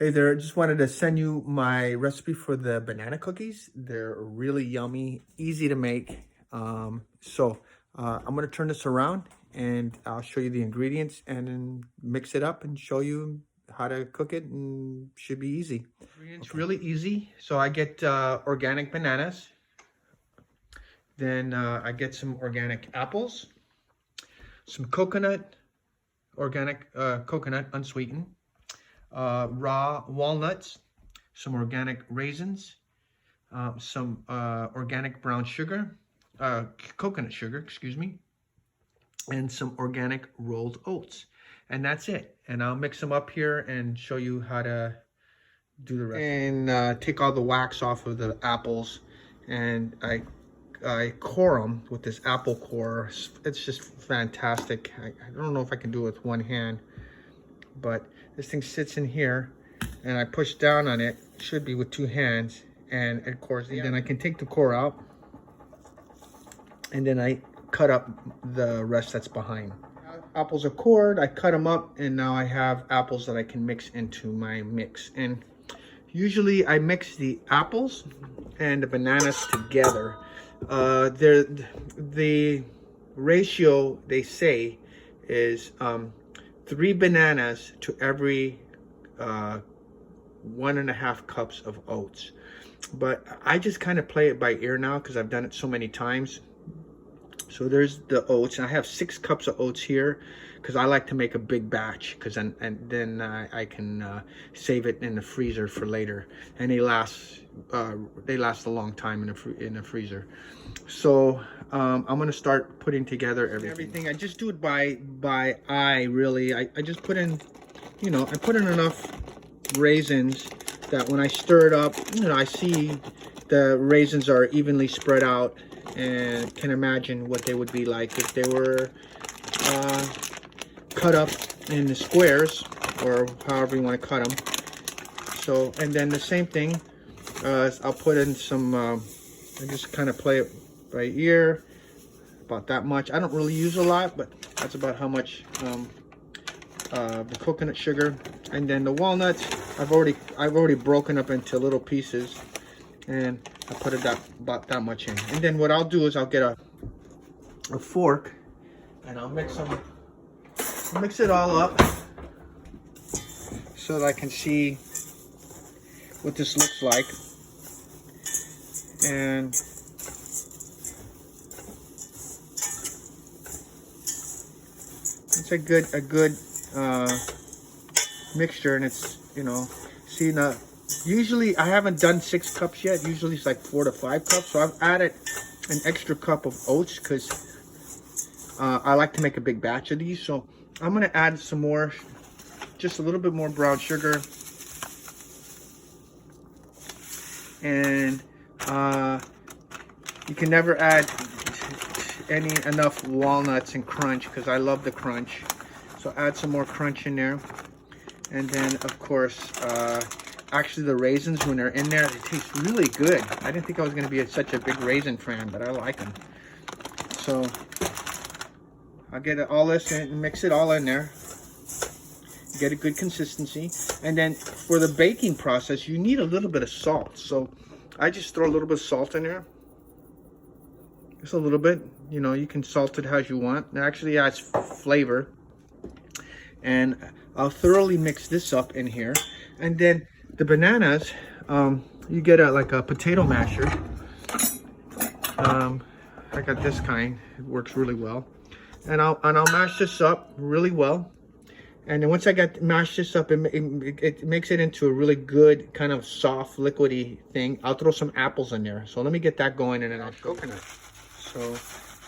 Hey there, just wanted to send you my recipe for the banana cookies. They're really yummy, easy to make. I'm gonna turn this around and I'll show you the ingredients and then mix it up and show you how to cook it, and should be easy. Ingredients really easy. So I get organic bananas. Then I get some organic apples, some coconut, organic coconut unsweetened, raw walnuts, some organic raisins, some organic brown sugar, coconut sugar, excuse me, and some organic rolled oats. And that's it. And I'll mix them up here and show you how to do the rest. And take all the wax off of the apples. And I core them with this apple core. It's just fantastic. I don't know if I can do it with one hand, but this thing sits in here and I push down on it. It should be with two hands. And of course, then I can take the core out and then I cut up the rest that's behind. Apples are cored, I cut them up, and now I have apples that I can mix into my mix. And usually I mix the apples and the bananas together. The ratio, they say, is 3 bananas to every 1.5 cups of oats. But I just kind of play it by ear now because I've done it so many times. So there's the oats. I have 6 cups of oats here because I like to make a big batch, because then I can save it in the freezer for later, and they last a long time in the freezer. So I'm gonna start putting together everything. I just do it by eye, really. I just put in, I put in enough raisins that when I stir it up, I see the raisins are evenly spread out, and can imagine what they would be like if they were cut up in the squares, or however you want to cut them. So, and then the same thing, I'll put in some, I just kind of play it by ear, about that much. I don't really use a lot, but that's about how much the coconut sugar. And then the walnuts, I've already broken up into little pieces, and I put it about that much in. And then what I'll do is I'll get a fork and I'll mix it all up so that I can see what this looks like. And it's a good mixture, and it's, see, now usually I haven't done 6 cups yet. Usually it's like 4 to 5 cups. So I've added an extra cup of oats because I like to make a big batch of these. So I'm going to add some more, just a little bit more brown sugar. And you can never add enough walnuts and crunch, because I love the crunch. So add some more crunch in there. And then, of course, actually the raisins, when they're in there, they taste really good. I didn't think I was going to be such a big raisin fan, but I like them. So I'll get all this and mix it all in there. Get a good consistency. And then for the baking process, you need a little bit of salt. So I just throw a little bit of salt in there. Just a little bit. You can salt it as you want. It actually adds flavor. And I'll thoroughly mix this up in here. And then the bananas, you get like a potato masher. I got this kind. It works really well. And I'll mash this up really well. And then once I mashed this up, it makes it into a really good kind of soft, liquidy thing. I'll throw some apples in there. So let me get that going, and then I'll coconut. So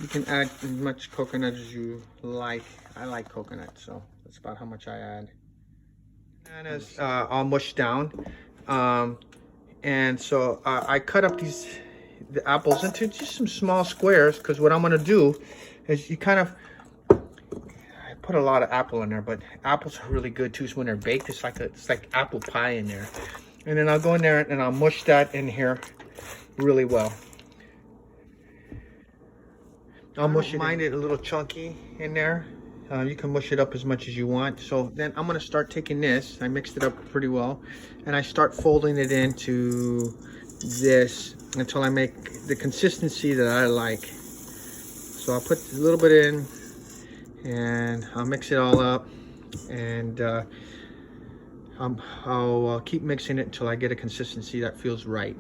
you can add as much coconut as you like. I like coconut, so that's about how much I add. Bananas all mushed down. And so I cut up the apples into just some small squares, because what I'm going to do is I put a lot of apple in there, but apples are really good too. So when they're baked, it's like apple pie in there. And then I'll go in there and I'll mush that in here really well. I'll mush it a little chunky in there. You can mush it up as much as you want. So then I'm gonna start taking this. I mixed it up pretty well, and I start folding it into this until I make the consistency that I like. So I'll put a little bit in, and I'll mix it all up, and I'll keep mixing it until I get a consistency that feels right.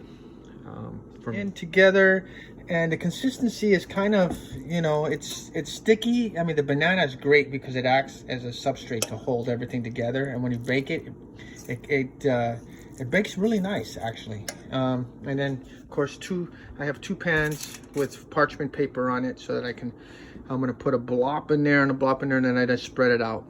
And together, and the consistency is kind of, you know, it's sticky. I mean, the banana is great because it acts as a substrate to hold everything together, and when you bake it, it bakes really nice, actually. And then, of course, I have 2 pans with parchment paper on it so that I'm gonna put a blop in there and a blop in there, and then I just spread it out.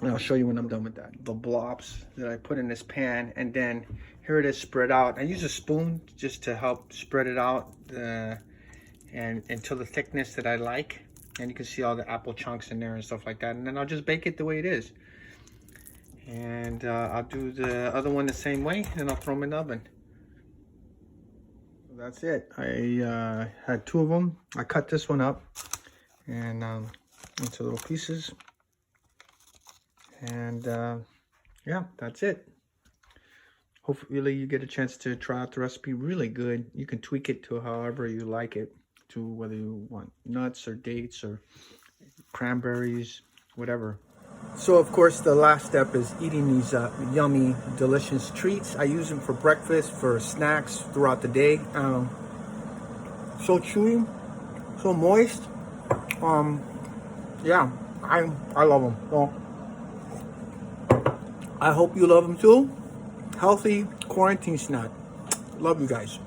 And I'll show you when I'm done with that. The blobs that I put in this pan, and then here it is spread out. I use a spoon just to help spread it out and until the thickness that I like. And you can see all the apple chunks in there and stuff like that. And then I'll just bake it the way it is. And I'll do the other one the same way, and I'll throw them in the oven. So that's it. I had 2 of them. I cut this one up and into little pieces. And yeah, that's it. Hopefully you get a chance to try out the recipe. Really good. You can tweak it to however you like it, to whether you want nuts or dates or cranberries, whatever. So of course the last step is eating these yummy, delicious treats. I use them for breakfast, for snacks throughout the day. So chewy, so moist. Yeah, I love them. So I hope you love them too. Healthy quarantine snack. Love you guys.